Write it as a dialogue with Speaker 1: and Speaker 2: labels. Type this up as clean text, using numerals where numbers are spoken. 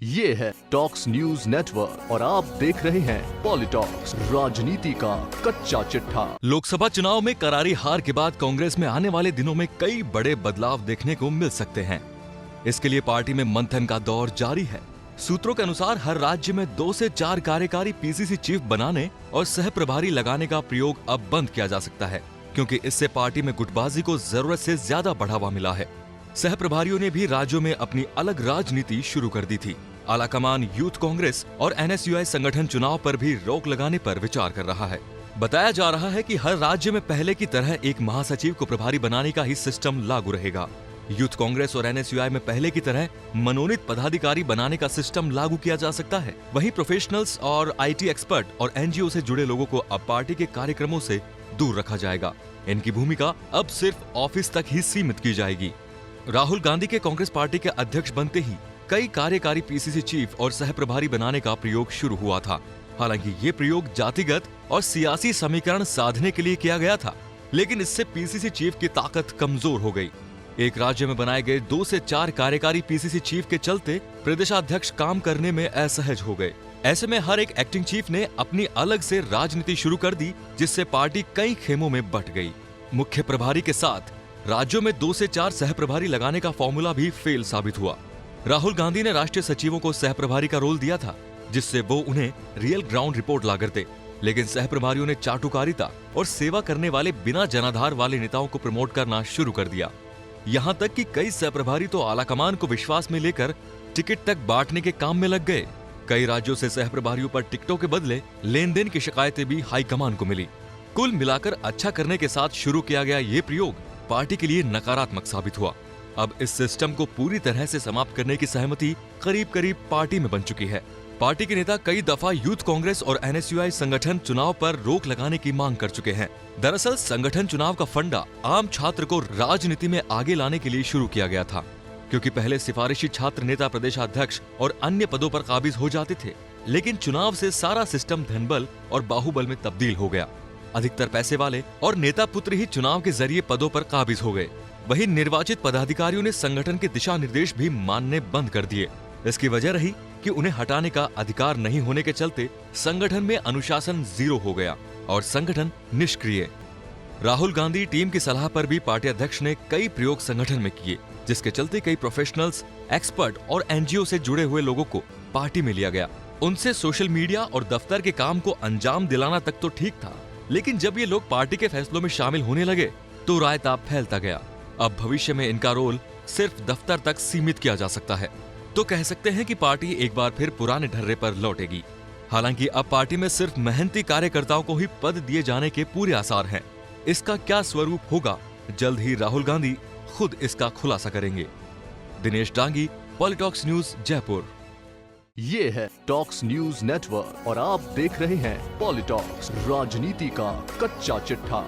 Speaker 1: ये है talks news network और आप देख रहे हैं पॉलिटॉक्स, राजनीति का कच्चा चिट्ठा।
Speaker 2: लोकसभा चुनाव में करारी हार के बाद कांग्रेस में आने वाले दिनों में कई बड़े बदलाव देखने को मिल सकते हैं। इसके लिए पार्टी में मंथन का दौर जारी है। सूत्रों के अनुसार हर राज्य में 2 से 4 कार्यकारी पीसीसी चीफ बनाने और सह प्रभारी लगाने का प्रयोग अब बंद किया जा सकता है, क्योंकि इससे पार्टी में गुटबाजी को जरूरत से ज्यादा बढ़ावा मिला है। सह प्रभारियों ने भी राज्यों में अपनी अलग राजनीति शुरू कर दी थी। आलाकमान यूथ कांग्रेस और एनएसयूआई संगठन चुनाव पर भी रोक लगाने पर विचार कर रहा है। बताया जा रहा है कि हर राज्य में पहले की तरह एक महासचिव को प्रभारी बनाने का ही सिस्टम लागू रहेगा। यूथ कांग्रेस और एनएसयूआई में पहले की तरह मनोनीत पदाधिकारी बनाने का सिस्टम लागू किया जा सकता है। वहीं प्रोफेशनल्स और आईटी एक्सपर्ट और एनजीओ से जुड़े लोगों को अब पार्टी के कार्यक्रमों से दूर रखा जाएगा। इनकी भूमिका अब सिर्फ ऑफिस तक ही सीमित की जाएगी। राहुल गांधी के कांग्रेस पार्टी के अध्यक्ष बनते ही कई कार्यकारी पीसीसी चीफ और सह प्रभारी बनाने का प्रयोग शुरू हुआ था। हालांकि ये प्रयोग जातिगत और सियासी समीकरण साधने के लिए किया गया था, लेकिन इससे पीसीसी चीफ की ताकत कमजोर हो गई। एक राज्य में बनाए गए 2 से 4 कार्यकारी पीसीसी चीफ के चलते प्रदेशाध्यक्ष काम करने में असहज हो गए। ऐसे में हर एक एक्टिंग चीफ ने अपनी अलग से राजनीति शुरू कर दी, जिससे पार्टी कई खेमों में बंट गई। मुख्य प्रभारी के साथ राज्यों में 2 से 4 सह प्रभारी लगाने का फॉर्मूला भी फेल साबित हुआ। राहुल गांधी ने राष्ट्रीय सचिवों को सह प्रभारी का रोल दिया था, जिससे वो उन्हें रियल ग्राउंड रिपोर्ट ला करते, लेकिन सह प्रभारियों ने चाटुकारिता और सेवा करने वाले बिना जनाधार वाले नेताओं को प्रमोट करना शुरू कर दिया। यहाँ तक कि कई सह प्रभारी तो आलाकमान को विश्वास में लेकर टिकट तक बांटने के काम में लग गए। कई राज्यों से सह प्रभारियों पर टिकटों के बदले लेन देन की शिकायतें भी हाईकमान को मिली। कुल मिलाकर अच्छा करने के साथ शुरू किया गया ये प्रयोग पार्टी के लिए नकारात्मक साबित हुआ। अब इस सिस्टम को पूरी तरह से समाप्त करने की सहमति करीब करीब पार्टी में बन चुकी है। पार्टी के नेता कई दफा यूथ कांग्रेस और एनएसयूआई संगठन चुनाव पर रोक लगाने की मांग कर चुके हैं। दरअसल संगठन चुनाव का फंडा आम छात्र को राजनीति में आगे लाने के लिए शुरू किया गया था, क्योंकि पहले सिफारिशी छात्र नेता प्रदेशाध्यक्ष और अन्य पदों पर काबिज हो जाते थे, लेकिन चुनाव से सारा सिस्टम धनबल और बाहुबल में तब्दील हो गया। अधिकतर पैसे वाले और नेता पुत्र ही चुनाव के जरिए पदों पर काबिज हो गए। वहीं निर्वाचित पदाधिकारियों ने संगठन के दिशा निर्देश भी मानने बंद कर दिए। इसकी वजह रही कि उन्हें हटाने का अधिकार नहीं होने के चलते संगठन में अनुशासन 0 हो गया और संगठन निष्क्रिय। राहुल गांधी टीम की सलाह पर भी पार्टी अध्यक्ष ने कई प्रयोग संगठन में किए, जिसके चलते कई प्रोफेशनल्स, एक्सपर्ट और एनजीओ से जुड़े हुए लोगों को पार्टी में लिया गया। उनसे सोशल मीडिया और दफ्तर के काम को अंजाम दिलाना तक तो ठीक था, लेकिन जब ये लोग पार्टी के फैसलों में शामिल होने लगे तो रायता फैलता गया। अब भविष्य में इनका रोल सिर्फ दफ्तर तक सीमित किया जा सकता है। तो कह सकते हैं कि पार्टी एक बार फिर पुराने ढर्रे पर लौटेगी। हालांकि अब पार्टी में सिर्फ मेहनती कार्यकर्ताओं को ही पद दिए जाने के पूरे आसार हैं। इसका क्या स्वरूप होगा, जल्द ही राहुल गांधी खुद इसका खुलासा करेंगे। दिनेश डांगी, पॉलिटॉक्स न्यूज, जयपुर।
Speaker 1: ये है टॉक्स न्यूज नेटवर्क और आप देख रहे हैं पॉलिटॉक्स, राजनीति का कच्चा चिट्ठा।